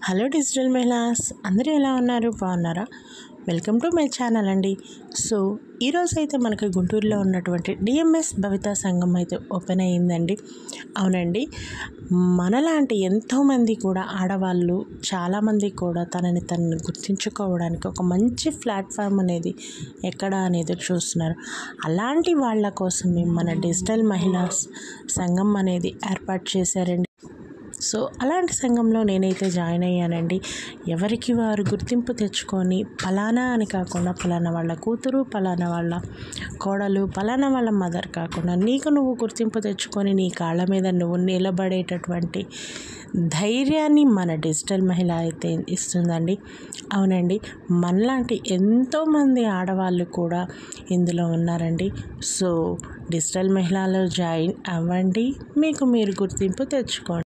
Hello digital మహిళాస్, అందరూ ఎలా ఉన్నారు? బాగున్నారా? వెల్కమ్ టు మై ఛానల్ అండి. సో ఈరోజు అయితే మనకి గుంటూరులో ఉన్నటువంటి డిఎంఎస్ భవితా సంఘం అయితే ఓపెన్ అయ్యిందండి. అవునండి, మనలాంటి ఎంతోమంది కూడా ఆడవాళ్ళు చాలామంది కూడా తనని గుర్తించుకోవడానికి ఒక మంచి ప్లాట్ఫామ్ అనేది ఎక్కడ అనేది చూస్తున్నారు. అలాంటి వాళ్ళ కోసమే మన డిజిటల్ మహిళాస్ సంఘం అనేది ఏర్పాటు చేశారండి. సో అలాంటి సంఘంలో నేనైతే జాయిన్ అయ్యానండి. ఎవరికి వారు గుర్తింపు తెచ్చుకొని ఫలానా అని కాకుండా ఫలానా వాళ్ళ కూతురు, ఫలానా వాళ్ళ కోడలు, ఫలానా వాళ్ళ మదర్ కాకుండా నీకు నువ్వు గుర్తింపు తెచ్చుకొని నీ కాళ్ళ మీద నువ్వు నిలబడేటటువంటి ధైర్యాన్ని మన డిజిటల్ మహిళ అయితే ఇస్తుందండి. అవునండి, మనలాంటి ఎంతోమంది ఆడవాళ్ళు కూడా ఇందులో ఉన్నారండి. సో డిజిటల్ మహిళలో జాయిన్ అవ్వండి, మీకు మీరు గుర్తింపు తెచ్చుకోండి.